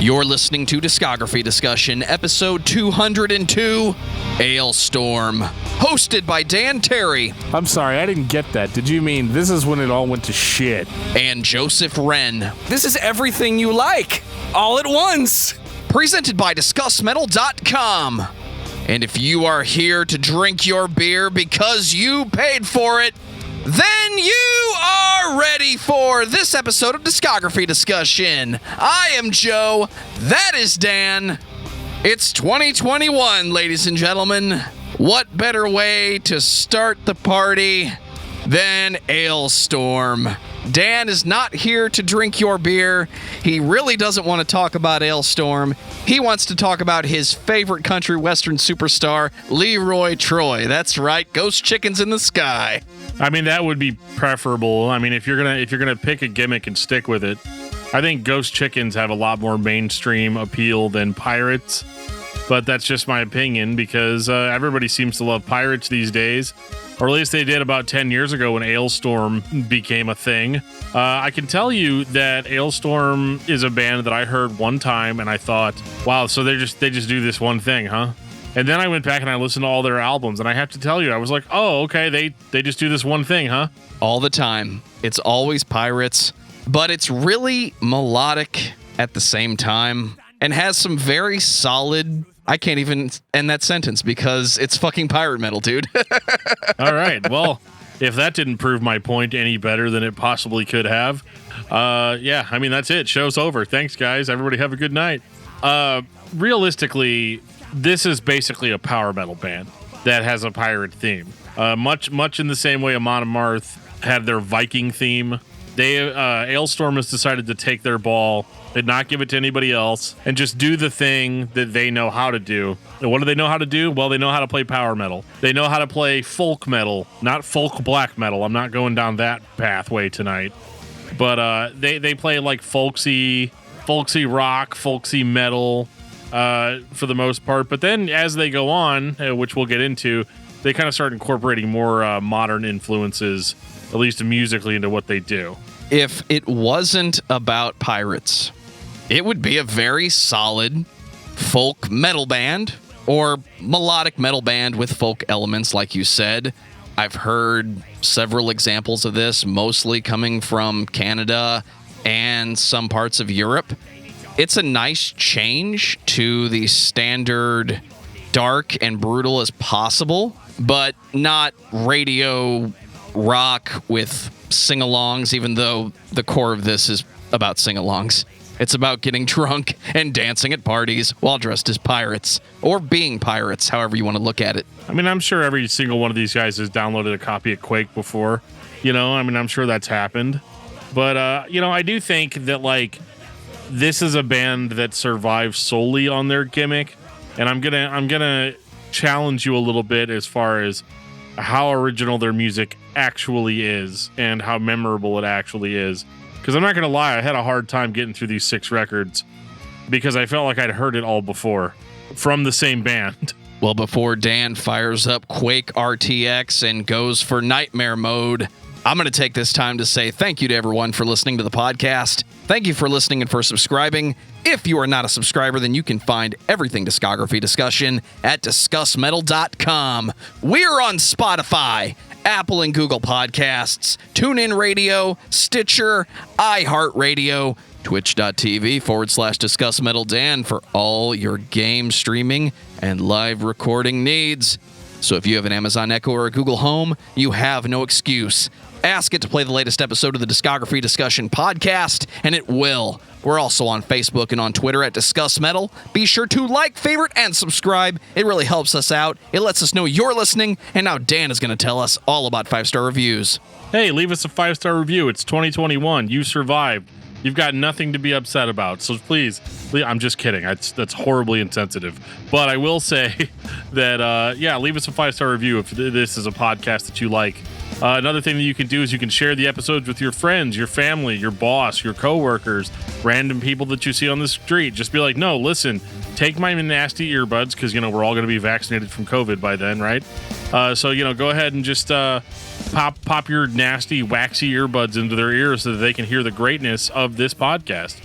You're listening to Discography Discussion, episode 202, Alestorm, hosted by Dan Terry. I'm sorry, I didn't get that. Did you mean this is when it all went to shit? And Joseph Wren. This is everything you like, all at once. Presented by discussmetal.com. And if you are here to drink your beer because you paid for it, then you are ready for this episode of Discography Discussion. I am Joe. That is Dan. It's 2021, ladies and gentlemen. What better way to start the party than Alestorm? Dan is not here to drink your beer. He really doesn't want to talk about Alestorm. He wants to talk about his favorite country western superstar, Leroy Troy. That's right, Ghost Chickens in the Sky. I mean, that would be preferable. I mean, if you're gonna pick a gimmick and stick with it, I think Ghost Chickens have a lot more mainstream appeal than Pirates. But that's just my opinion because everybody seems to love Pirates these days. Or at least they did about 10 years ago when Alestorm became a thing. I can tell you that Alestorm is a band that I heard one time and I thought, wow, so they just do this one thing, huh? And then I went back and I listened to all their albums, and I have to tell you, I was like, oh, okay, they just do this one thing, huh? All the time. It's always Pirates, but it's really melodic at the same time and has some very solid... I can't even end that sentence because it's fucking pirate metal, dude. All right. Well, if that didn't prove my point any better than it possibly could have, yeah, I mean, that's it. Show's over. Thanks, guys. Everybody have a good night. Realistically, this is basically a power metal band that has a pirate theme. Much in the same way Amon Amarth had their Viking theme. Alestorm has decided to take their ball and not give it to anybody else and just do the thing that they know how to do. And what do they know how to do? Well, they know how to play power metal. They know how to play folk metal, not folk black metal. I'm not going down that pathway tonight. But they play like folksy rock, folksy metal for the most part. But then as they go on, which we'll get into, they kind of start incorporating more modern influences, at least musically, into what they do. If it wasn't about pirates, it would be a very solid folk metal band or melodic metal band with folk elements, like you said. I've heard several examples of this, mostly coming from Canada and some parts of Europe. It's a nice change to the standard dark and brutal as possible, but not radio rock with sing-alongs, even though the core of this is about sing-alongs. It's about getting drunk and dancing at parties while dressed as pirates, or being pirates, however you want to look at it. I mean, I'm sure every single one of these guys has downloaded a copy of Quake before. You know, I mean, I'm sure that's happened. But, you know, I do think that, like, this is a band that survives solely on their gimmick, and I'm gonna challenge you a little bit as far as how original their music actually is and how memorable it actually is. Because I'm not going to lie, I had a hard time getting through these 6 records because I felt like I'd heard it all before from the same band. Well, before Dan fires up Quake RTX and goes for nightmare mode, I'm going to take this time to say thank you to everyone for listening to the podcast. Thank you for listening and for subscribing. If you are not a subscriber, then you can find everything Discography Discussion at discussmetal.com. We're on Spotify, Apple and Google Podcasts, TuneIn Radio, Stitcher, iHeartRadio, twitch.tv/DiscussMetalDan for all your game streaming and live recording needs. So if you have an Amazon Echo or a Google Home, you have no excuse. Ask it to play the latest episode of the Discography Discussion podcast, and it will. We're also on Facebook and on Twitter at Discuss Metal. Be sure to like, favorite, and subscribe. It really helps us out. It lets us know you're listening, and now Dan is going to tell us all about 5-star reviews. Hey, leave us a 5-star review. It's 2021. You survived. You've got nothing to be upset about. So please, I'm just kidding. That's horribly insensitive. But I will say that, yeah, leave us a 5-star review if this is a podcast that you like. Another thing that you can do is you can share the episodes with your friends, your family, your boss, your coworkers, random people that you see on the street. Just be like, no, listen, take my nasty earbuds because, you know, we're all going to be vaccinated from COVID by then, right? So, you know, go ahead and just pop your nasty, waxy earbuds into their ears so that they can hear the greatness of this podcast.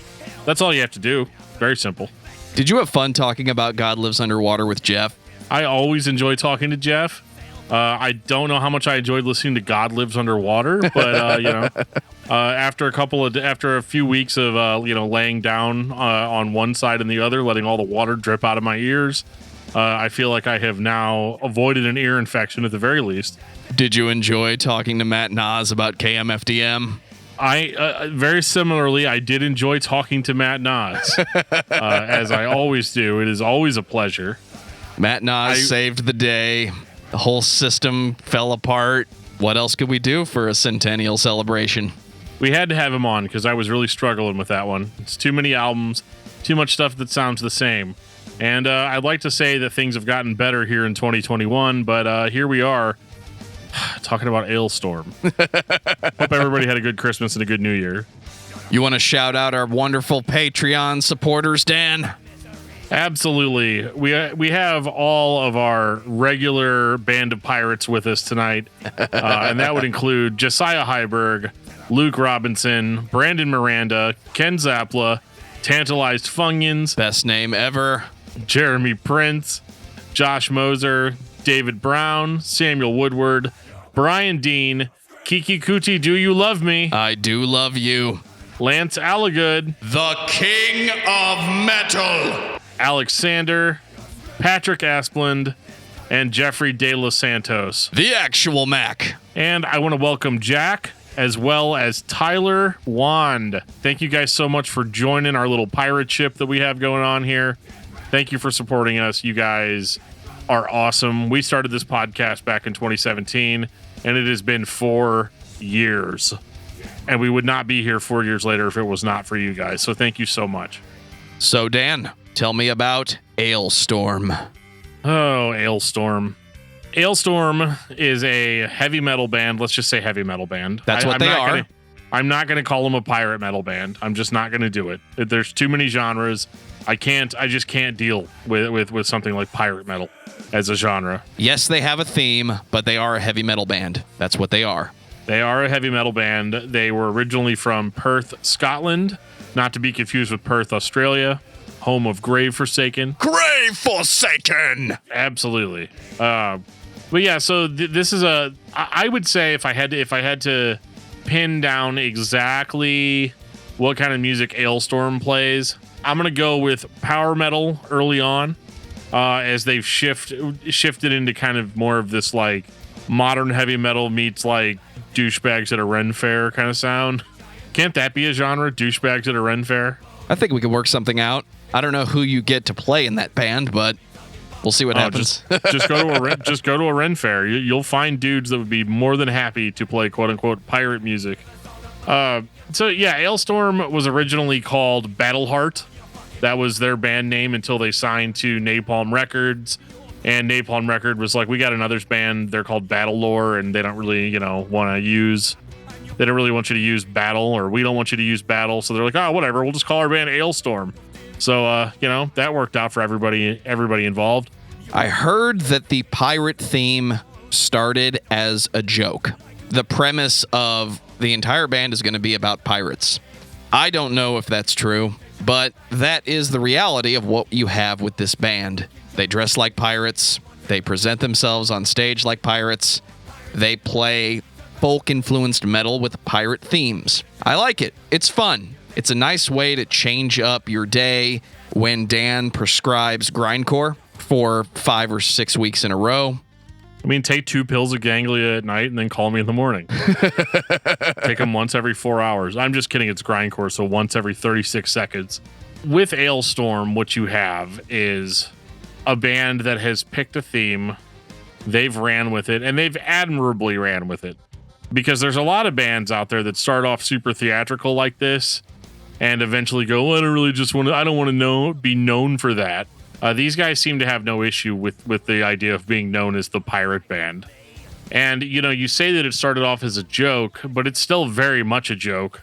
That's all you have to do. Very simple. Did you have fun talking about God Lives Underwater with Jeff? I always enjoy talking to Jeff. I don't know how much I enjoyed listening to God Lives Underwater, but after a few weeks of laying down on one side and the other, letting all the water drip out of my ears, I feel like I have now avoided an ear infection at the very least. Did you enjoy talking to Matt Nas about KMFDM? I very similarly, I did enjoy talking to Matt Nas, as I always do. It is always a pleasure. Matt Nas saved the day. The whole system fell apart. What else could we do for a centennial celebration? We had to have him on because I was really struggling with that one. It's too many albums, too much stuff that sounds the same. And I'd like to say that things have gotten better here in 2021, but here we are talking about Alestorm. Hope everybody had a good Christmas and a good New Year. You want to shout out our wonderful Patreon supporters, Dan? Absolutely. We have all of our regular band of pirates with us tonight, and that would include Josiah Heiberg, Luke Robinson, Brandon Miranda, Ken Zapla, Tantalized Funyuns, best name ever, Jeremy Prince, Josh Moser, David Brown, Samuel Woodward, Brian Dean, Kiki Kuti, Do You Love Me? I do love you. Lance Allagood, the King of Metal, Alexander, Patrick Asplund, and Jeffrey De Los Santos. The actual Mac. And I want to welcome Jack, as well as Tyler Wand. Thank you guys so much for joining our little pirate ship that we have going on here. Thank you for supporting us. You guys are awesome. We started this podcast back in 2017, and it has been 4 years. And we would not be here 4 years later if it was not for you guys. So thank you so much. So, Dan, tell me about Alestorm. Oh, Alestorm. Alestorm is a heavy metal band. Let's just say heavy metal band. That's what they are. I'm not going to call them a pirate metal band. I'm just not going to do it. There's too many genres. I just can't deal with something like pirate metal as a genre. Yes, they have a theme, but they are a heavy metal band. That's what they are. They are a heavy metal band. They were originally from Perth, Scotland, not to be confused with Perth, Australia, home of Grave Forsaken. Grave Forsaken! Absolutely. But yeah, so this is I would say if I had to pin down exactly what kind of music Alestorm plays, I'm going to go with power metal early on, as they've shifted into kind of more of this like modern heavy metal meets like douchebags at a Ren Fair kind of sound. Can't that be a genre? Douchebags at a Ren Fair? I think we could work something out. I don't know who you get to play in that band, but we'll see what happens. Just go to a Ren Fair. You'll find dudes that would be more than happy to play quote unquote pirate music. So yeah, Alestorm was originally called Battleheart. That was their band name until they signed to Napalm Records. And Napalm Record was like, we got another band. They're called Battle Lore, and they don't really, want to use. They don't really want you to use Battle, or we don't want you to use Battle. So they're like, oh, whatever. We'll just call our band Alestorm. So that worked out for everybody involved. I heard that the pirate theme started as a joke. The premise of the entire band is going to be about pirates. I don't know if that's true, but that is the reality of what you have with this band. They dress like pirates. They present themselves on stage like pirates. They play folk-influenced metal with pirate themes. I like it. It's fun. It's a nice way to change up your day when Dan prescribes grindcore for 5 or 6 weeks in a row. I mean, take 2 pills of Ganglia at night and then call me in the morning. Take them once every 4 hours. I'm just kidding. It's grindcore, so once every 36 seconds. With Alestorm, what you have is a band that has picked a theme. They've ran with it, and they've admirably ran with it. Because there's a lot of bands out there that start off super theatrical like this and eventually go, well, I don't want to be known for that. These guys seem to have no issue with the idea of being known as the pirate band. And, you say that it started off as a joke, but it's still very much a joke.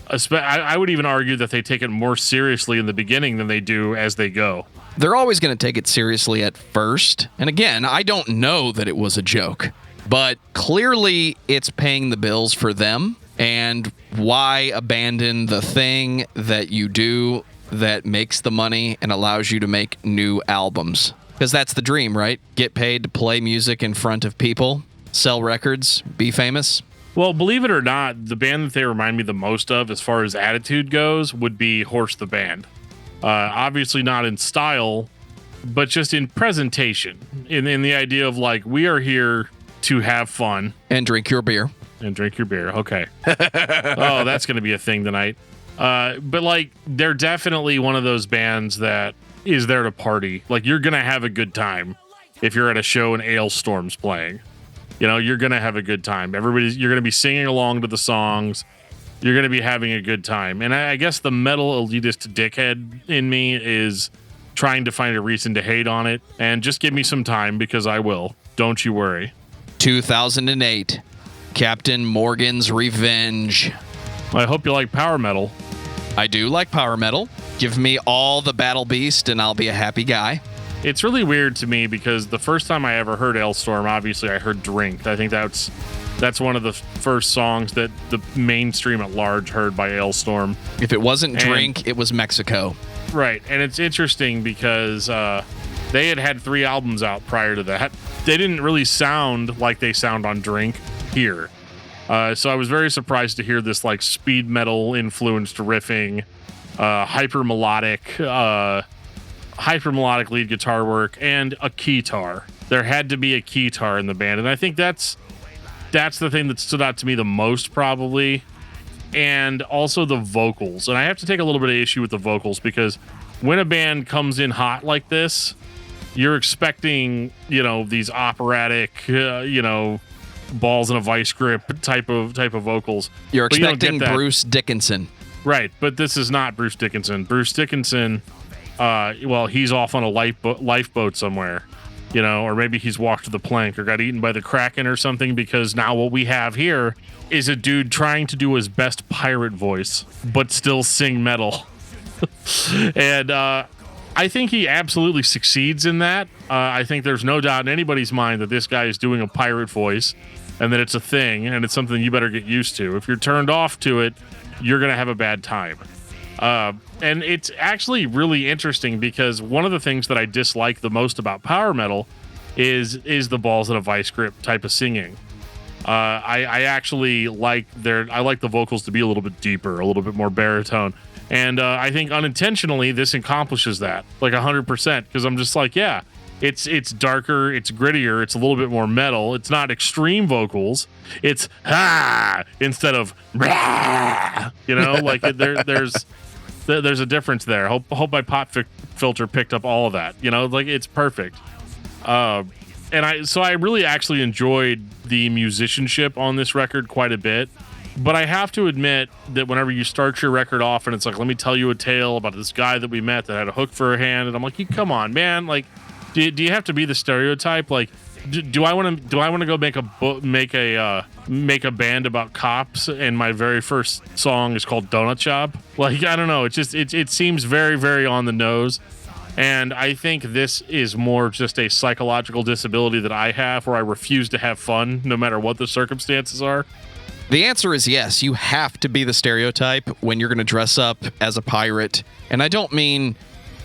I would even argue that they take it more seriously in the beginning than they do as they go. They're always going to take it seriously at first. And again, I don't know that it was a joke, but clearly it's paying the bills for them. And why abandon the thing that you do that makes the money and allows you to make new albums. Because that's the dream, right? Get paid to play music in front of people, sell records, be famous. Well, believe it or not, the band that they remind me the most of as far as attitude goes would be Horse the Band. Obviously not in style, but just in presentation. In the idea of like, we are here to have fun. And drink your beer. And drink your beer. Okay. Oh, that's going to be a thing tonight. But like, they're definitely one of those bands that is there to party. Like, you're going to have a good time if you're at a show and Alestorm's playing. You know, you're going to have a good time. You're going to be singing along to the songs. You're going to be having a good time. And I guess the metal elitist dickhead in me is trying to find a reason to hate on it. And just give me some time, because I will. Don't you worry. 2008, Captain Morgan's Revenge. I hope you like power metal. I do like power metal. Give me all the Battle Beast and I'll be a happy guy. It's really weird to me because the first time I ever heard Alestorm, obviously I heard Drink. I think that's one of the first songs that the mainstream at large heard by Alestorm. If it wasn't Drink, it was Mexico. Right, and it's interesting because they had 3 albums out prior to that. They didn't really sound like they sound on Drink here. So I was very surprised to hear this like speed metal influenced riffing, hyper melodic lead guitar work, and a keytar. There had to be a keytar in the band, and I think that's the thing that stood out to me the most, probably. And also the vocals. And I have to take a little bit of issue with the vocals, because when a band comes in hot like this, you're expecting, these operatic, balls in a vice grip type of vocals. You're expecting Bruce Dickinson. Right, but this is not Bruce Dickinson. Bruce Dickinson, he's off on a lifeboat somewhere, or maybe he's walked to the plank or got eaten by the Kraken or something, because now what we have here is a dude trying to do his best pirate voice, but still sing metal. And I think he absolutely succeeds in that. I think there's no doubt in anybody's mind that this guy is doing a pirate voice and that it's a thing and it's something you better get used to. If you're turned off to it, you're going to have a bad time. And it's actually really interesting, because one of the things that I dislike the most about power metal is the balls in a vice grip type of singing. I actually like the vocals to be a little bit deeper, a little bit more baritone. And I think unintentionally this accomplishes that, like 100%, because I'm just like, yeah, it's darker, it's grittier, it's a little bit more metal. It's not extreme vocals. It's instead of like there's a difference there. Hope my pop filter picked up all of that. Like it's perfect. And I really actually enjoyed the musicianship on this record quite a bit. But I have to admit that whenever you start your record off and it's like, let me tell you a tale about this guy that we met that had a hook for a hand, and I'm like, come on, man, like, do you have to be the stereotype? Like, do I want to go make a band about cops and my very first song is called Donut Shop? Like, I don't know. It seems very, very on the nose. And I think this is more just a psychological disability that I have, where I refuse to have fun no matter what the circumstances are. The answer is yes. You have to be the stereotype when you're going to dress up as a pirate. And I don't mean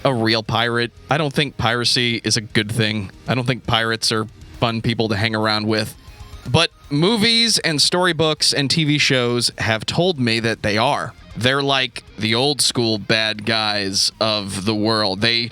a real pirate. I don't think piracy is a good thing. I don't think pirates are fun people to hang around with. But movies and storybooks and TV shows have told me that they are. They're like the old school bad guys of the world. They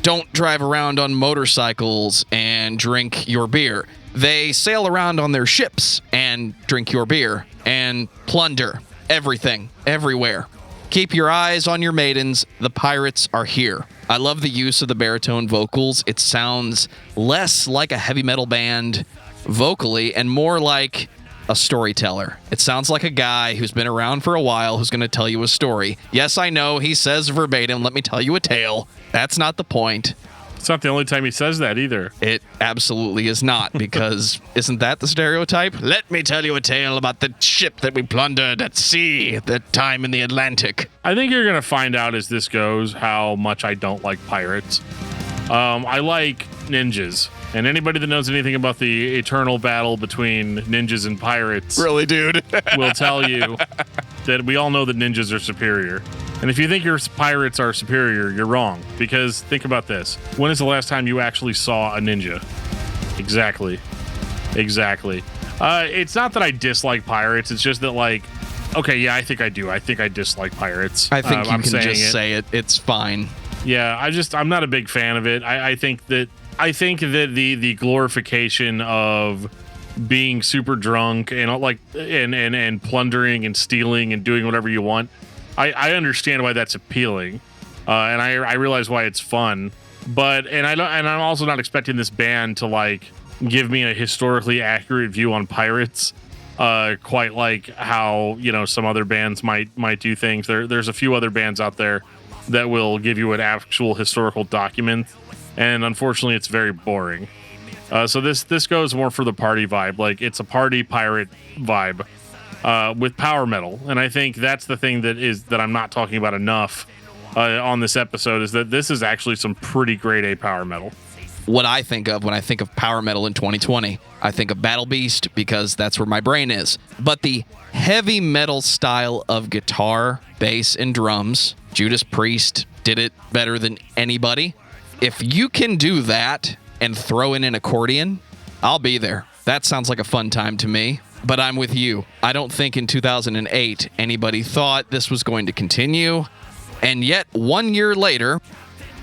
don't drive around on motorcycles and drink your beer. They sail around on their ships and drink your beer and plunder everything, everywhere. Keep your eyes on your maidens. The pirates are here. I love the use of the baritone vocals. It sounds less like a heavy metal band vocally and more like a storyteller. It sounds like a guy who's been around for a while who's going to tell you a story. Yes, I know, he says verbatim, let me tell you a tale. That's not the point. It's not the only time he says that either. It absolutely is not, because isn't that the stereotype? Let me tell you a tale about the ship that we plundered at sea at that time in the Atlantic. I think you're going to find out as this goes how much I don't like pirates. I like ninjas. And anybody that knows anything about the eternal battle between ninjas and pirates... Really, dude? ...will tell you that we all know that ninjas are superior. And if you think your pirates are superior, you're wrong. Because think about this. When is the last time you actually saw a ninja? Exactly. It's not that I dislike pirates. It's just that, like, okay, yeah, I think I do. I think I dislike pirates. I think you I'm can saying just say it. It's fine. Yeah, I'm not a big fan of it. I think that the glorification of being super drunk and like and plundering and stealing and doing whatever you want, I understand why that's appealing, and I realize why it's fun. But I'm also not expecting this band to like give me a historically accurate view on pirates, quite like how some other bands might do things. There's a few other bands out there that will give you an actual historical document, and unfortunately, it's very boring. So this goes more for the party vibe. Like, it's a party pirate vibe with power metal, and I think that's the thing that I'm not talking about enough on this episode, is that this is actually some pretty grade A power metal. What I think of when I think of power metal in 2020, I think of Battle Beast, because that's where my brain is. But the heavy metal style of guitar, bass, and drums, Judas Priest did it better than anybody. If you can do that and throw in an accordion, I'll be there. That sounds like a fun time to me. But I'm with you. I don't think in 2008 anybody thought this was going to continue. And yet, 1 year later,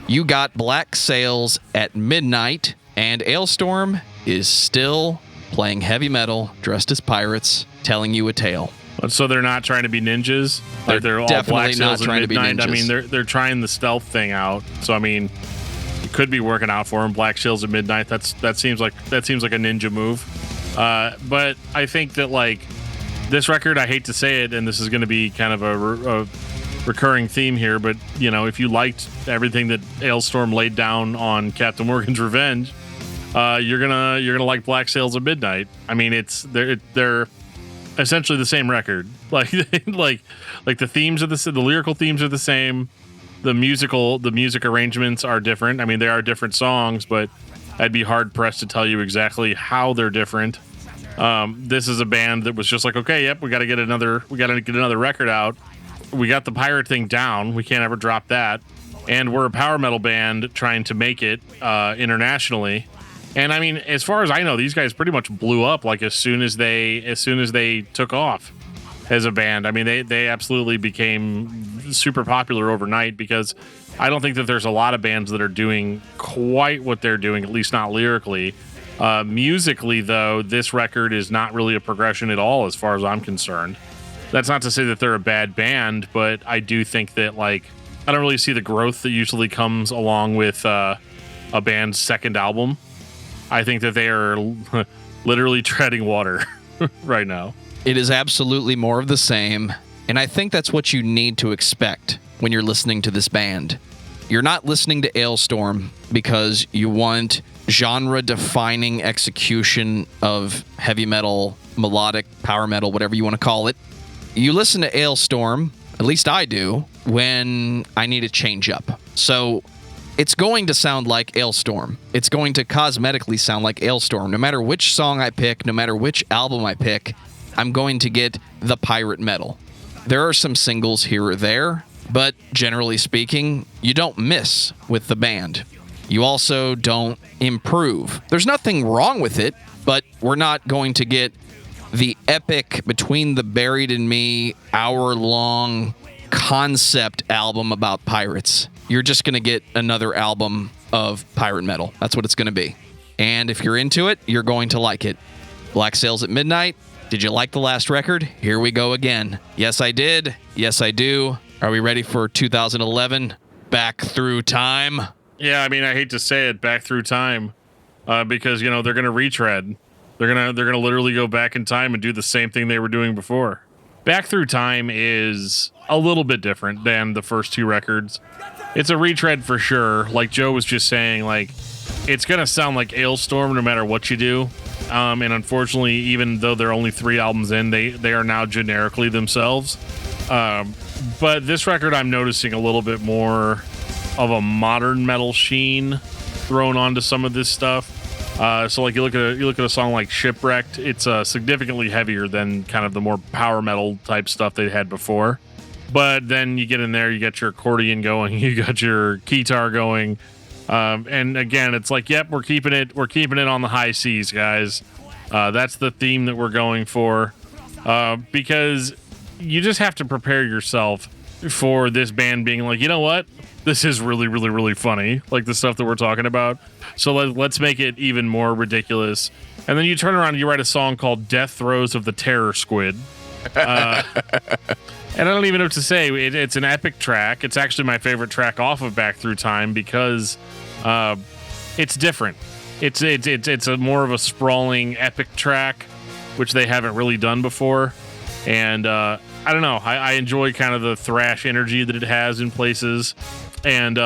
you got Black Sails at midnight, and Alestorm is still playing heavy metal, dressed as pirates, telling you a tale. So they're not trying to be ninjas? Like they're all definitely Black not Sails at trying to be midnight? ninjas. I mean, they're trying the stealth thing out. So, I mean, it could be working out for them. Black Sails at midnight, that seems like a ninja move. But I think that, like, this record, I hate to say it, and this is going to be kind of a recurring theme here, but if you liked everything that Alestorm laid down on Captain Morgan's Revenge, you're gonna like Black Sails at Midnight. I mean, they're essentially the same record. Like the themes are the lyrical themes are the same. The music arrangements are different. I mean, they are different songs, but I'd be hard pressed to tell you exactly how they're different. This is a band that was just like, okay, yep, we got to get another record out. We got the pirate thing down. We can't ever drop that. And we're a power metal band trying to make it internationally. And I mean, as far as I know, these guys pretty much blew up like as soon as they took off as a band. I mean, they absolutely became super popular overnight, because I don't think that there's a lot of bands that are doing quite what they're doing, at least not lyrically. Musically, though, this record is not really a progression at all as far as I'm concerned. That's not to say that they're a bad band, but I do think that, like, I don't really see the growth that usually comes along with a band's second album. I think that they are literally treading water right now. It is absolutely more of the same, and I think that's what you need to expect when you're listening to this band. You're not listening to Alestorm because you want genre-defining execution of heavy metal, melodic, power metal, whatever you want to call it. You listen to Alestorm, at least I do, when I need a change up. So it's going to sound like Alestorm. It's going to cosmetically sound like Alestorm. No matter which song I pick, no matter which album I pick, I'm going to get the pirate metal. There are some singles here or there, but generally speaking, you don't miss with the band. You also don't improve. There's nothing wrong with it, but we're not going to get the epic Between the Buried and Me hour-long concept album about pirates. You're just going to get another album of pirate metal. That's what it's going to be. And if you're into it, you're going to like it. Black Sails at Midnight. Did you like the last record? Here we go again. Yes, I did. Yes, I do. Are we ready for 2011? Back Through Time? Yeah, I mean, I hate to say it, back through time, because, they're going to retread. They're gonna literally go back in time and do the same thing they were doing before. Back Through Time is a little bit different than the first two records. It's a retread for sure. Like Joe was just saying, like, it's gonna sound like Alestorm no matter what you do. And unfortunately, even though they're only 3 albums in, they are now generically themselves. But this record, I'm noticing a little bit more of a modern metal sheen thrown onto some of this stuff. So like you look at a song like Shipwrecked, it's significantly heavier than kind of the more power metal type stuff they had before. But then you get in there, you got your accordion going, you got your guitar going, and again, it's like, yep, we're keeping it on the high C's, guys. That's the theme that we're going for, because you just have to prepare yourself for this band being like, you know what, this is really, really, really funny, like the stuff that we're talking about. So let's make it even more ridiculous. And then you turn around and you write a song called "Death Throes of the Terror Squid." And I don't even know what to say. It's an epic track. It's actually my favorite track off of Back Through Time because it's different. It's a more of a sprawling epic track, which they haven't really done before. And I don't know. I enjoy kind of the thrash energy that it has in places. And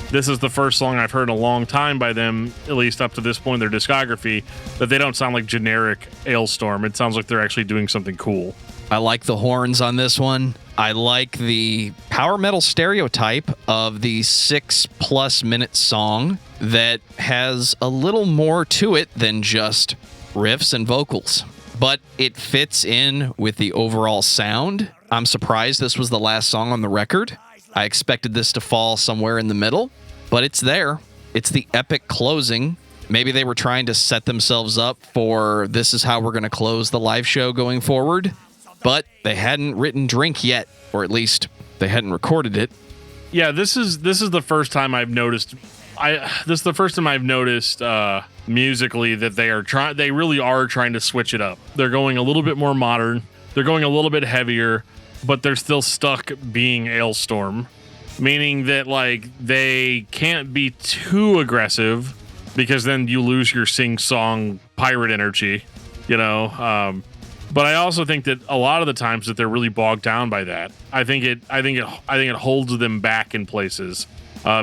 this is the first song I've heard in a long time by them, at least up to this point in their discography, that they don't sound like generic Alestorm. It sounds like they're actually doing something cool. I like the horns on this one. I like the power metal stereotype of the 6+ minute song that has a little more to it than just riffs and vocals. But it fits in with the overall sound. I'm surprised this was the last song on the record. I expected this to fall somewhere in the middle, but it's there. It's the epic closing. Maybe they were trying to set themselves up for this is how we're going to close the live show going forward. But they hadn't written Drink yet, or at least they hadn't recorded it. Yeah, this is the first time I've noticed. This is the first time I've noticed musically that they really are trying to switch it up. They're going a little bit more modern. They're going a little bit heavier, but they're still stuck being Alestorm, meaning that like they can't be too aggressive because then you lose your sing-song pirate energy, you know. But I also think that a lot of the times that they're really bogged down by that. I think it holds them back in places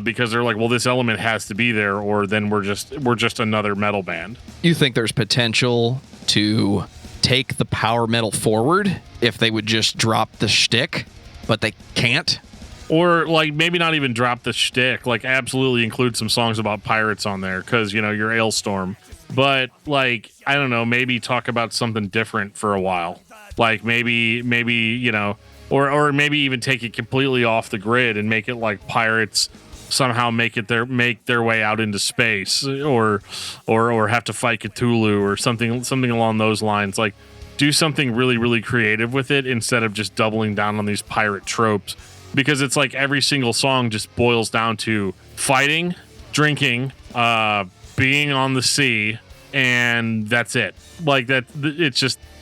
because they're like, well, this element has to be there, or then we're just another metal band. You think there's potential to take the power metal forward if they would just drop the shtick, but they can't? Or like maybe not even drop the shtick, like absolutely include some songs about pirates on there because, you know, you're Alestorm. But like, I don't know, maybe talk about something different for a while. Like maybe, you know, or maybe even take it completely off the grid and make it like pirates somehow make their way out into space or have to fight Cthulhu or something along those lines. Like do something really, really creative with it instead of just doubling down on these pirate tropes, because it's like every single song just boils down to fighting, drinking, being on the sea, and that's it. Like that,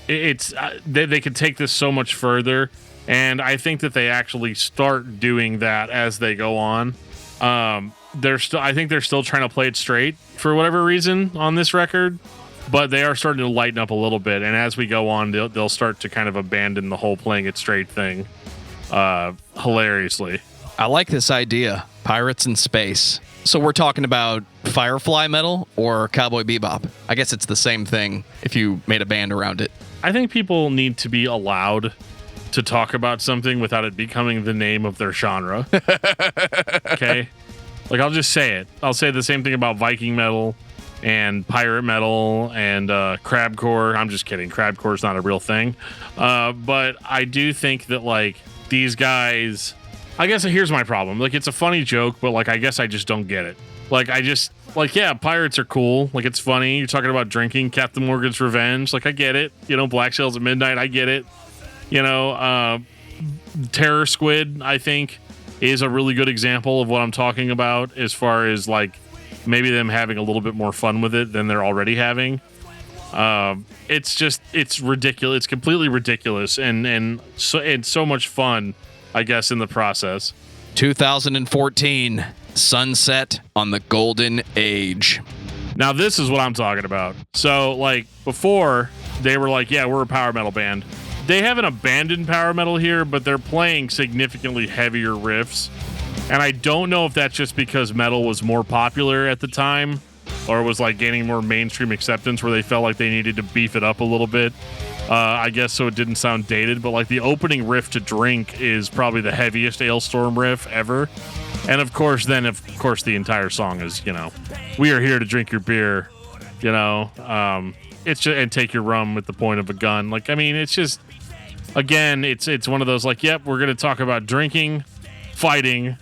they could take this so much further, and I think that they actually start doing that as they go on. I think they're still trying to play it straight for whatever reason on this record, but they are starting to lighten up a little bit, and as we go on, they'll start to kind of abandon the whole playing it straight thing, hilariously. I like this idea. Pirates in space. So we're talking about Firefly metal or Cowboy Bebop? I guess it's the same thing if you made a band around it. I think people need to be allowed to talk about something without it becoming the name of their genre. Okay? Like, I'll just say it. I'll say the same thing about Viking metal and pirate metal and crabcore. I'm just kidding. Crabcore is not a real thing. But I do think that, like, these guys... I guess here's my problem. Like, it's a funny joke, but, like, I guess I just don't get it. Like, yeah, pirates are cool. Like, it's funny. You're talking about drinking, Captain Morgan's Revenge. Like, I get it. You know, Black Sails at Midnight, I get it. You know, Terror Squid, I think, is a really good example of what I'm talking about as far as, like, maybe them having a little bit more fun with it than they're already having. It's ridiculous. It's completely ridiculous and so much fun, I guess, in the process. 2014, Sunset on the Golden Age. Now, this is what I'm talking about. So, like, before, they were like, yeah, we're a power metal band. They haven't abandoned power metal here, but they're playing significantly heavier riffs. And I don't know if that's just because metal was more popular at the time or was, like, gaining more mainstream acceptance where they felt like they needed to beef it up a little bit. I guess so it didn't sound dated, but like the opening riff to Drink is probably the heaviest Alestorm riff ever. And of course, the entire song is, you know, we are here to drink your beer, you know, it's just, and take your rum with the point of a gun. Like, I mean, it's just, again, it's one of those like, yep, we're gonna talk about drinking, fighting,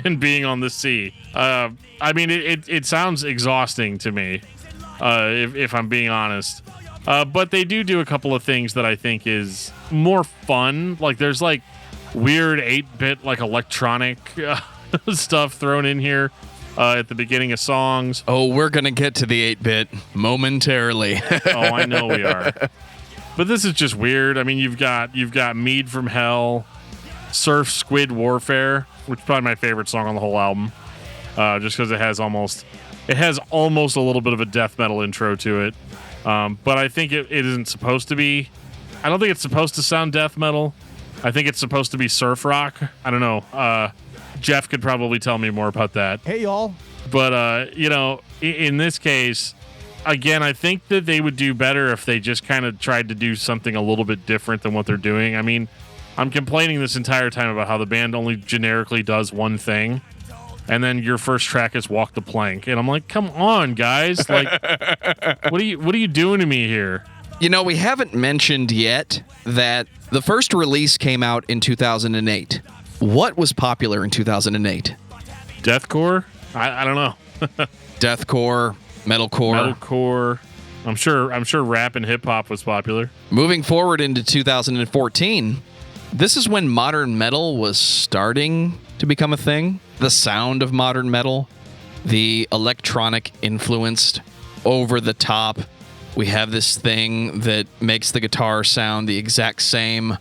and being on the sea. I mean, it sounds exhausting to me, if I'm being honest. But they do a couple of things that I think is more fun. Like there's like weird 8-bit like electronic stuff thrown in here at the beginning of songs. Oh, we're gonna get to the 8-bit momentarily. Oh, I know we are. But this is just weird. I mean, you've got Mead from Hell, Surf Squid Warfare, which is probably my favorite song on the whole album, just because it has almost a little bit of a death metal intro to it. But I think it isn't supposed to be. I don't think it's supposed to sound death metal. I think it's supposed to be surf rock. I don't know. Jeff could probably tell me more about that. Hey, y'all. But, in this case, again, I think that they would do better if they just kind of tried to do something a little bit different than what they're doing. I mean, I'm complaining this entire time about how the band only generically does one thing, and then your first track is Walk the Plank. And I'm like, come on, guys. Like, what are you doing to me here? You know, we haven't mentioned yet that the first release came out in 2008. What was popular in 2008? Deathcore? I don't know. Deathcore, metalcore. I'm sure rap and hip hop was popular. Moving forward into 2014, this is when modern metal was starting to become a thing. The sound of modern metal, the electronic influenced, over the top. We have this thing that makes the guitar sound the exact same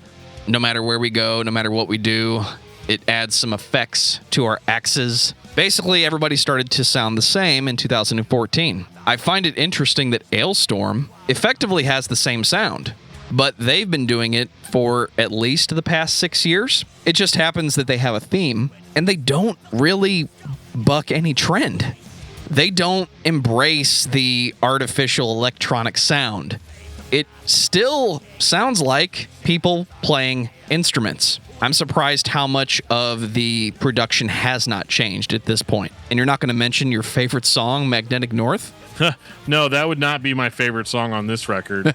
no matter where we go, no matter what we do. It adds some effects to our axes. Basically, everybody started to sound the same in 2014. I find it interesting that Alestorm effectively has the same sound, but they've been doing it for at least the past 6 years. It just happens that they have a theme, and they don't really buck any trend. They don't embrace the artificial electronic sound. It still sounds like people playing instruments. I'm surprised how much of the production has not changed at this point. And you're not going to mention your favorite song, Magnetic North? No, that would not be my favorite song on this record.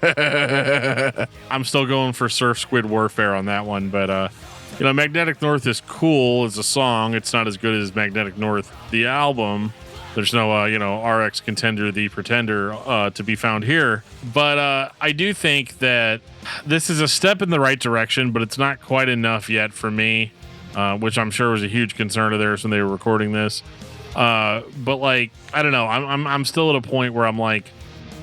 I'm still going for Surf Squid Warfare on that one, but Magnetic North is cool as a song. It's not as good as Magnetic North, the album. There's no, RX Contender, The Pretender to be found here. But I do think that this is a step in the right direction, but it's not quite enough yet for me, which I'm sure was a huge concern of theirs when they were recording this. But I don't know. I'm still at a point where I'm like,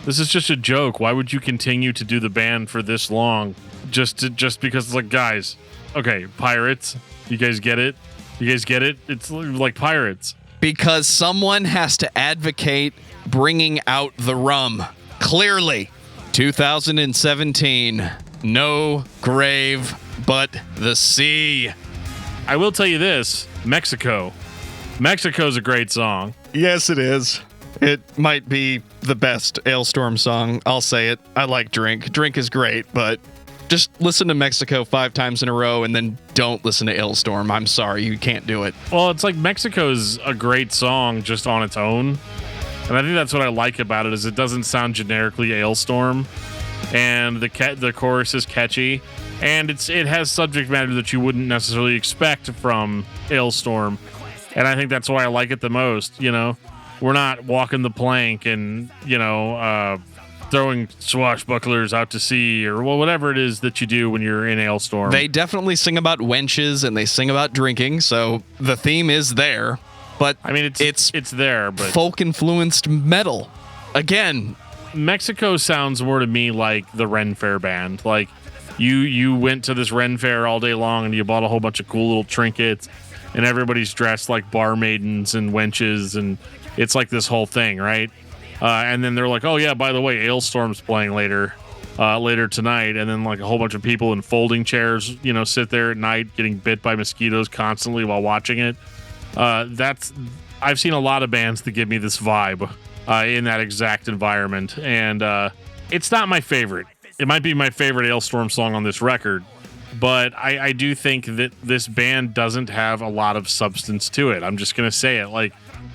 this is just a joke. Why would you continue to do the band for this long? Just because it's like, guys, okay, pirates. You guys get it? It's like pirates. Because someone has to advocate bringing out the rum. Clearly, 2017, no grave but the sea. I will tell you this, Mexico's a great song. Yes, it is. It might be the best Alestorm song. I'll say it. I like Drink. Drink is great, but just listen to Mexico 5 times in a row and then don't listen to Alestorm. I'm sorry, you can't do it. Well, it's like Mexico's a great song just on its own. And I think that's what I like about it is it doesn't sound generically Alestorm. And the chorus is catchy. And it has subject matter that you wouldn't necessarily expect from Alestorm. And I think that's why I like it the most, We're not walking the plank and, throwing swashbucklers out to sea or whatever it is that you do when you're in Alestorm. They definitely sing about wenches and they sing about drinking, so the theme is there. But I mean, it's there, but folk-influenced metal. Again, Mexico sounds more to me like the Ren Fair band. Like you went to this Ren Fair all day long and you bought a whole bunch of cool little trinkets and everybody's dressed like bar maidens and wenches and it's like this whole thing, right? And then they're like, oh, yeah, by the way, Alestorm's playing later tonight. And then like a whole bunch of people in folding chairs, sit there at night getting bit by mosquitoes constantly while watching it. I've seen a lot of bands that give me this vibe in that exact environment. And it's not my favorite. It might be my favorite Alestorm song on this record. But I do think that this band doesn't have a lot of substance to it. I'm just going to say it. Like,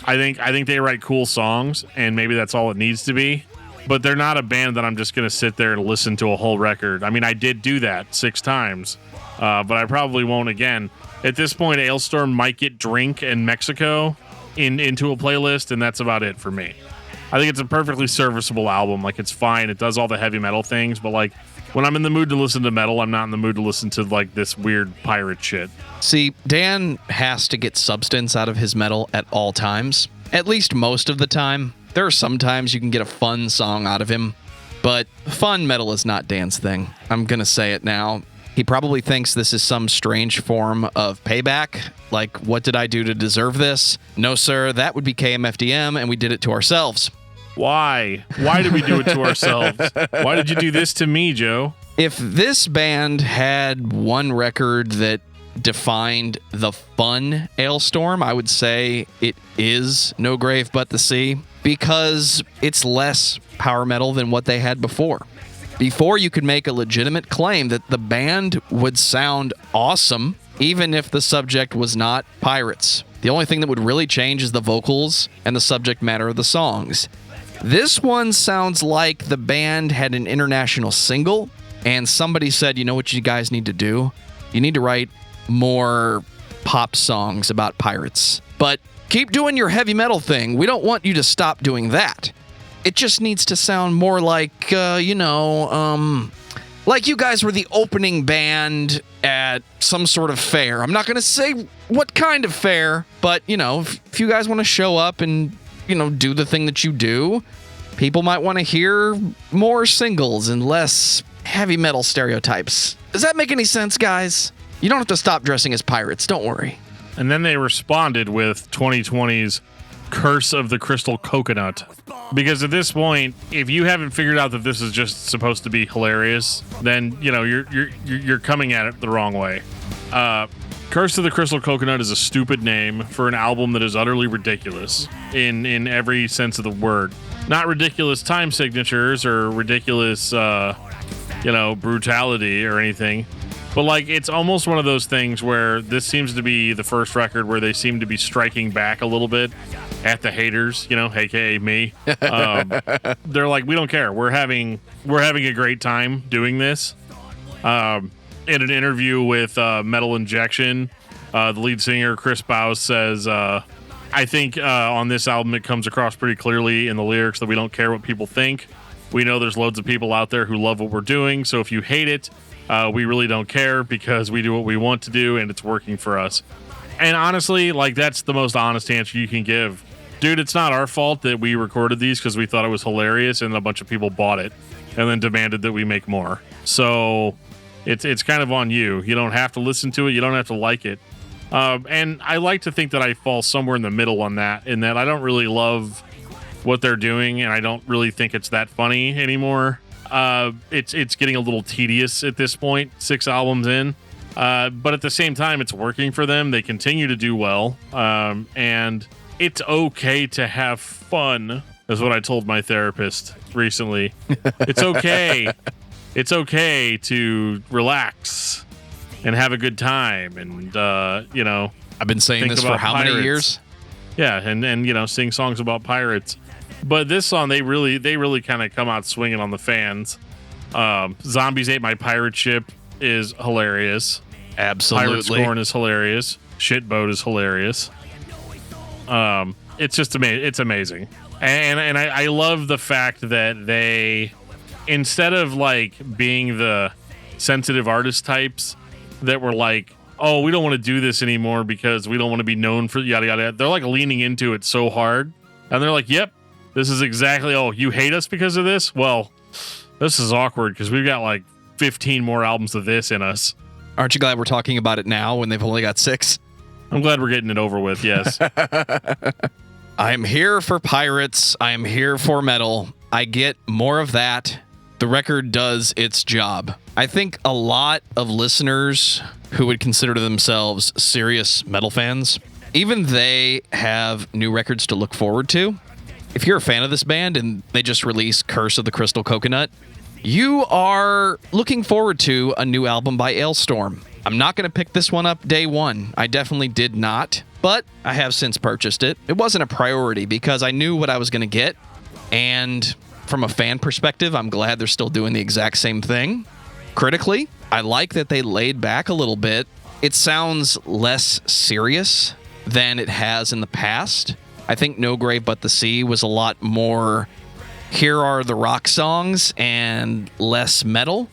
I think they write cool songs, and maybe that's all it needs to be. but they're not a band that I'm just going to sit there and listen to a whole record. I mean, I did do that 6 times, but I probably won't again. At this point, Alestorm might get Drink and Mexico into a playlist, and that's about it for me. I think it's a perfectly serviceable album. Like, it's fine. It does all the heavy metal things, but like, when I'm in the mood to listen to metal, I'm not in the mood to listen to like this weird pirate shit. See, Dan has to get substance out of his metal at all times. At least most of the time. There are some times you can get a fun song out of him, but fun metal is not Dan's thing. I'm going to say it now. He probably thinks this is some strange form of payback. Like, what did I do to deserve this? No, sir, that would be KMFDM, and we did it to ourselves. Why? Why did we do it to ourselves? Why did you do this to me, Joe? If this band had one record that defined the fun Alestorm, I would say it is No Grave But the Sea, because it's less power metal than what they had before. Before, you could make a legitimate claim that the band would sound awesome, even if the subject was not pirates. The only thing that would really change is the vocals and the subject matter of the songs. This one sounds like the band had an international single, and somebody said, you know what you guys need to do? You need to write more pop songs about pirates. But keep doing your heavy metal thing. We don't want you to stop doing that. It just needs to sound more like, like you guys were the opening band at some sort of fair. I'm not going to say what kind of fair, but, if you guys want to show up and, do the thing that you do, people might want to hear more singles and less heavy metal stereotypes. Does that make any sense, guys? You don't have to stop dressing as pirates. Don't worry. And then they responded with 2020's Curse of the Crystal Coconut. Because at this point, if you haven't figured out that this is just supposed to be hilarious, then you're coming at it the wrong way. Curse of the Crystal Coconut is a stupid name for an album that is utterly ridiculous in every sense of the word. Not ridiculous time signatures or ridiculous brutality or anything. But like, it's almost one of those things where this seems to be the first record where they seem to be striking back a little bit at the haters, aka me. They're like, we don't care. We're having a great time doing this. In an interview with Metal Injection, the lead singer Chris Bowes says, I think on this album it comes across pretty clearly in the lyrics that we don't care what people think. We know there's loads of people out there who love what we're doing, so if you hate it, we really don't care because we do what we want to do and it's working for us. And honestly, like, that's the most honest answer you can give. Dude, it's not our fault that we recorded these because we thought it was hilarious and a bunch of people bought it and then demanded that we make more. So it's kind of on you. You don't have to listen to it. You don't have to like it. And I like to think that I fall somewhere in the middle on that, in that I don't really love what they're doing and I don't really think it's that funny anymore. It's getting a little tedious at this point, 6 albums in. But at the same time, it's working for them. They continue to do well. And it's okay to have fun, is what I told my therapist recently. It's okay. It's okay to relax and have a good time. And, I've been saying this for how many years? Yeah. And sing songs about pirates. But this song, they really kind of come out swinging on the fans. Zombies Ate My Pirate Ship is hilarious. Absolutely. Pirate Scorn is hilarious. Shitboat is hilarious. It's just amazing. It's amazing. And I love the fact that they, instead of like being the sensitive artist types that were like, oh, we don't want to do this anymore because we don't want to be known for yada yada. They're like leaning into it so hard. And they're like, yep, this is exactly, oh, you hate us because of this? Well, this is awkward because we've got like 15 more albums of this in us. Aren't you glad we're talking about it now when they've only got 6? I'm glad we're getting it over with, yes. I'm here for pirates. I'm here for metal. I get more of that. The record does its job. I think a lot of listeners who would consider themselves serious metal fans, even they have new records to look forward to. If you're a fan of this band and they just released Curse of the Crystal Coconut, you are looking forward to a new album by Alestorm. I'm not going to pick this one up day one. I definitely did not, but I have since purchased it. It wasn't a priority because I knew what I was going to get, and from a fan perspective, I'm glad they're still doing the exact same thing. Critically, I like that they laid back a little bit. It sounds less serious than it has in the past. I think No Grave But the Sea was a lot more, here are the rock songs, and less metal.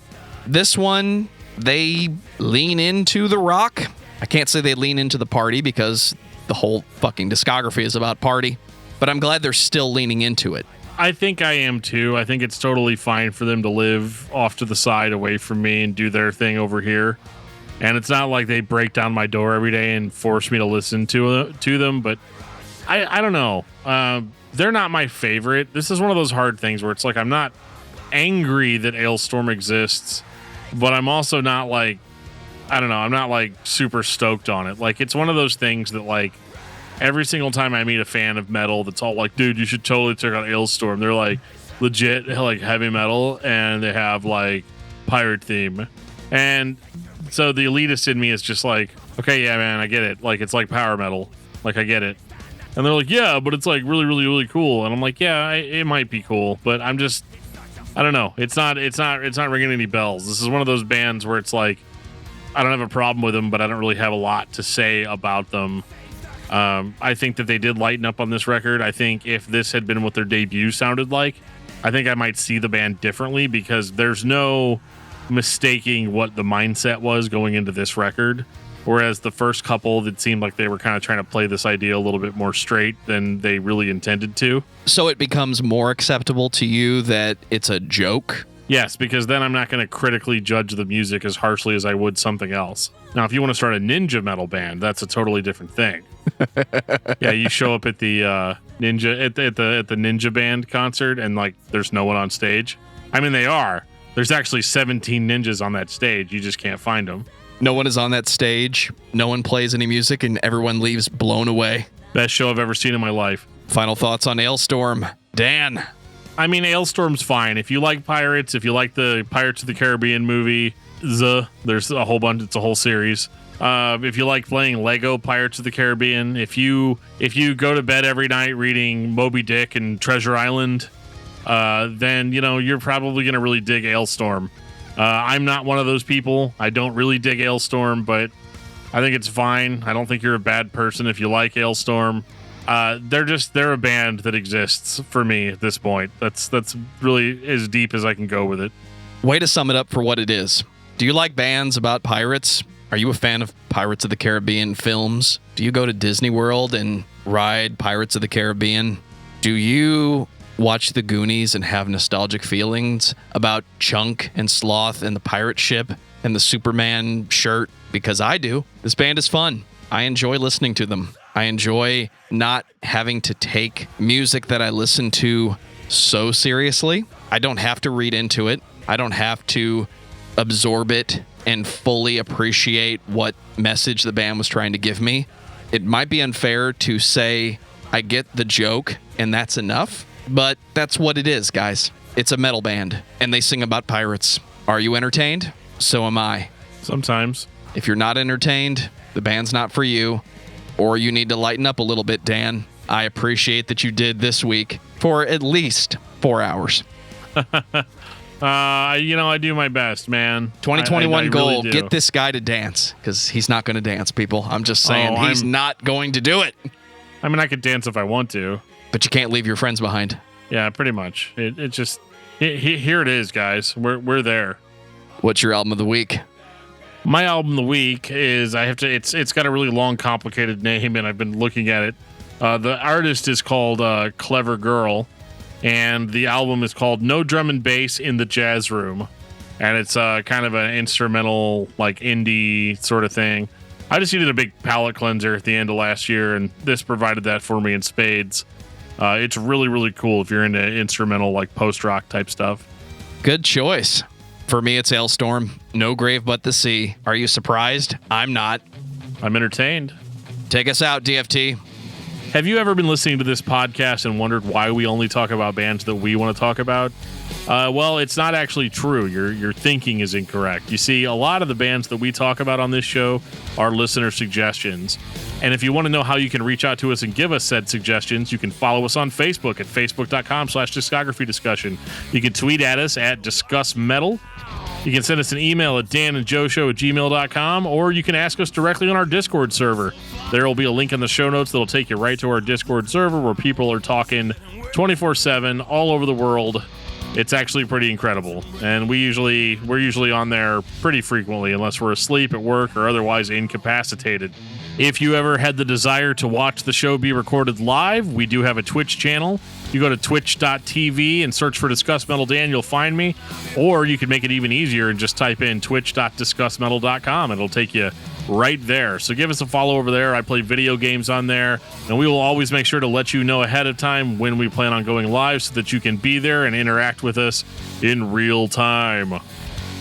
This one, they lean into the rock. I can't say they lean into the party because the whole fucking discography is about party, but I'm glad they're still leaning into it. I think I am too. I think it's totally fine for them to live off to the side away from me and do their thing over here. And it's not like they break down my door every day and force me to listen to them, but I don't know. They're not my favorite. This is one of those hard things where it's like I'm not angry that Alestorm exists, but I'm also not like, I don't know, I'm not like super stoked on it. Like, it's one of those things that like every single time I meet a fan of metal that's all like, dude, you should totally check out Alestorm. They're like legit like heavy metal and they have like pirate theme. And so the elitist in me is just like, okay, yeah, man, I get it. Like, it's like power metal. Like, I get it. And they're like, yeah, but it's like really, really, really cool. And I'm like, yeah, it might be cool, but I'm just, I don't know. It's not ringing any bells. This is one of those bands where it's like, I don't have a problem with them, but I don't really have a lot to say about them. I think that they did lighten up on this record. I think if this had been what their debut sounded like, I think I might see the band differently because there's no mistaking what the mindset was going into this record. Whereas the first couple, that seemed like they were kind of trying to play this idea a little bit more straight than they really intended to. So it becomes more acceptable to you that it's a joke? Yes, because then I'm not going to critically judge the music as harshly as I would something else. Now, if you want to start a ninja metal band, that's a totally different thing. Yeah, you show up at the ninja at the ninja band concert and like there's no one on stage. I mean, they are. There's actually 17 ninjas on that stage. You just can't find them. No one is on that stage. No one plays any music, and everyone leaves blown away. Best show I've ever seen in my life. Final thoughts on Alestorm, Dan? I mean, Alestorm's fine. If you like pirates, if you like the Pirates of the Caribbean movie, there's a whole bunch. It's a whole series. If you like playing Lego Pirates of the Caribbean, if you go to bed every night reading Moby Dick and Treasure Island, then you're probably gonna really dig Alestorm. I'm not one of those people. I don't really dig Alestorm, but I think it's fine. I don't think you're a bad person if you like Alestorm. They're a band that exists for me at this point. That's really as deep as I can go with it. Way to sum it up for what it is. Do you like bands about pirates? Are you a fan of Pirates of the Caribbean films? Do you go to Disney World and ride Pirates of the Caribbean? Do you watch the Goonies and have nostalgic feelings about Chunk and Sloth and the pirate ship and the Superman shirt? Because I do. This band is fun. I enjoy listening to them. I enjoy not having to take music that I listen to so seriously. I don't have to read into it. I don't have to absorb it and fully appreciate what message the band was trying to give me. It might be unfair to say I get the joke and that's enough, but that's what it is, guys. It's a metal band and they sing about pirates. Are you entertained? So am I. Sometimes. If you're not entertained, the band's not for you, or you need to lighten up a little bit, Dan. I appreciate that you did this week for at least 4 hours. I do my best, man. 2021 I goal, really do. Get this guy to dance, because he's not going to dance, people. I'm just saying, he's not going to do it. I mean, I could dance if I want to. But you can't leave your friends behind. Yeah, pretty much. It just, here it is, guys. We're there. What's your album of the week? My album of the week is, it's got a really long, complicated name, and I've been looking at it. The artist is called Clever Girl, and the album is called No Drum and Bass in the Jazz Room. And it's kind of an instrumental, like indie sort of thing. I just needed a big palate cleanser at the end of last year, and this provided that for me in spades. It's really, really cool if you're into instrumental, like post-rock type stuff. Good choice. For me, it's Alestorm. No Grave But the Sea. Are you surprised? I'm not. I'm entertained. Take us out, DFT. Have you ever been listening to this podcast and wondered why we only talk about bands that we want to talk about? Well, it's not actually true. Your thinking is incorrect. You see, a lot of the bands that we talk about on this show are listener suggestions. And if you want to know how you can reach out to us and give us said suggestions, you can follow us on Facebook at facebook.com/discography discussion. You can tweet at us at discussmetal. You can send us an email at danandjoeshow@gmail.com, or you can ask us directly on our Discord server. There will be a link in the show notes that'll take you right to our Discord server where people are talking 24/7 all over the world. It's actually pretty incredible, and we're usually on there pretty frequently unless we're asleep at work or otherwise incapacitated. If you ever had the desire to watch the show be recorded live, we do have a Twitch channel. You go to twitch.tv and search for Discuss Metal Dan, you'll find me. Or you can make it even easier and just type in twitch.discussmetal.com. It'll take you right there. So give us a follow over there. I play video games on there, and we will always make sure to let you know ahead of time when we plan on going live so that you can be there and interact with us in real time.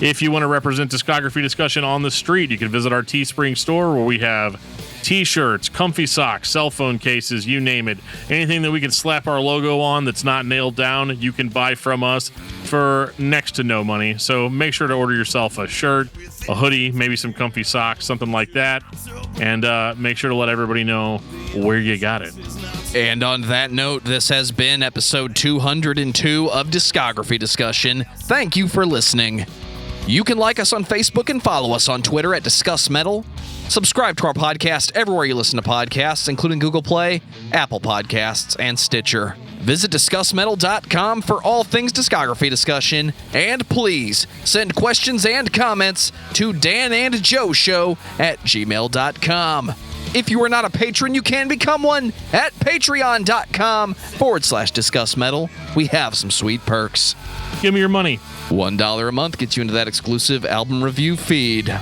If you want to represent Discography Discussion on the street, you can visit our Teespring store where we have t-shirts, comfy socks, cell phone cases, you name it. Anything that we can slap our logo on that's not nailed down, you can buy from us for next to no money. So make sure to order yourself a shirt, a hoodie, maybe some comfy socks, something like that. And make sure to let everybody know where you got it. And on that note, this has been episode 202 of Discography Discussion. Thank you for listening. You can like us on Facebook and follow us on Twitter at Discuss Metal. Subscribe to our podcast everywhere you listen to podcasts, including Google Play, Apple Podcasts, and Stitcher. Visit discussmetal.com for all things discography discussion. And please send questions and comments to danandjoeshow@gmail.com. If you are not a patron, you can become one at patreon.com/discussmetal. We have some sweet perks. Give me your money. $1 a month gets you into that exclusive album review feed.